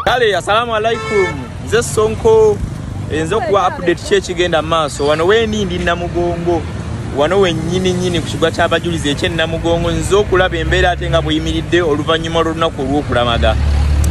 Kale, assalamu alaikum. Nze Sonko enzo kuwa update kye kigenda maaso. Wano weni ndi Namugongo. Wano wennyini ku kigwa ky'abajulizi ekye Namugongo nzo okulaba embeera ate nga bweyimiridde oluvannyuma lw'olunaku olw'okulamaga.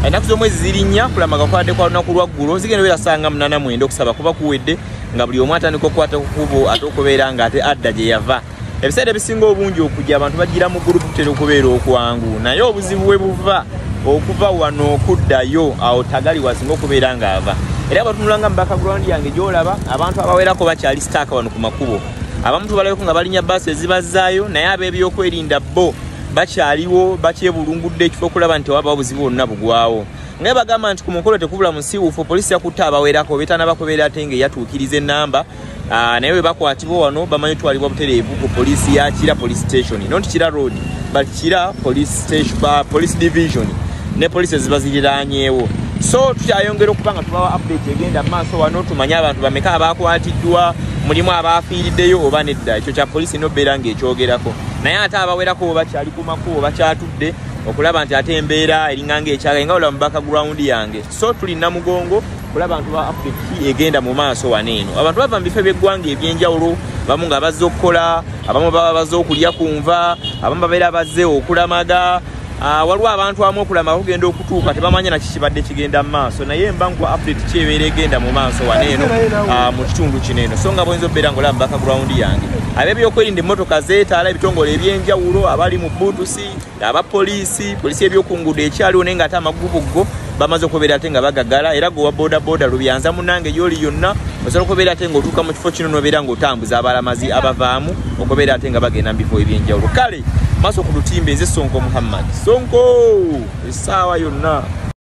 Ennaku z'omwezi ziri nnya kulamaga kwadde kwa lunaku lwaggulo zigenda beera ssanga 89 okusaba kuba kuwedde nga buli omu atandika okukwata ku kkubo ate okubeera nga ate adda gye yava. Ebiseera ebisinga obungi okujja abantu bagira mu gurupu kutera okubeera okwangu naye obuzibu bwe buva okuva wano okuddayo awo tagali wasinga okubeera nga ava. Era batunulanga mu background yange gy'olaba abantu abawerako bakyali sitaaka wano ku makubo. Abamu tubalabeko nga balinya bbaasi ezibazaayo naye ab'ebyokwerinda bo bakyaliwo bakyebulungudde ekifo okulaba nti wabaawo obuzibu bwonna bugwawo. Nga bagamba nti ku mukolo tekubula musiiwuufu poliisi yakutte abawerako beetana bakobeera ate ng'eyatuukiriza ennamba naye we bakwatibwa wano bamanyi twalibwa butereevu ku poliisi ya Kira police station not Kira road but Kira police station police division ne poliisi ezibaziriraanyeewo. So tukyayongera okuba nga tubawa update egenda maaso wano tumanye abantu bameka abakwatiddwa mulimu abaafiiriddeyo oba nedda ekyo kya poliisi nobeera ng'ekyogerako naye ate abawerako bakyali ku makubo bakyatudde okulaba nti ate embeera eringanga ekyaga nga olaba mu background yange. So tuli Namugongo kulaba nti ba update egenda mu maaso waneeno. Abantu bava mu bifo by'eggwanga ebyenjawulo bamu nga bazze okukola abamu baba bazze okulya ku nva abamu babeera bazze okulamaga. Waliwo abantu abamu okulama kugenda okutuuka tebamanya naki kibadde kigenda mu maaso naye mba nkuwa update kyebeera egenda mu maaso waneeno mu kitundu kineeno. So nga bwinza obbeera ng'olaba mu background yange ab'ebyokwerinda emmotoka zeetaala ebitongole ebyenjawulo abali mu butusi abapoliisi poliisi ebyoku nguudo ekyaliwo naye ng'ate amagubu go bamaze okubeera ate nga bagagala era gwe wa bodaboda lubyanza munnange gy'oli yonna osobola okubeera ate ng'otuuka mu kifo kino n'obeera ng'otambuza abalamazi abavaamu okubeera ate nga bagenda mu bifo ebyenjawulo. Kale maaso ku lutimbe nze Sonko Muhammad Sonko essaawa yonna.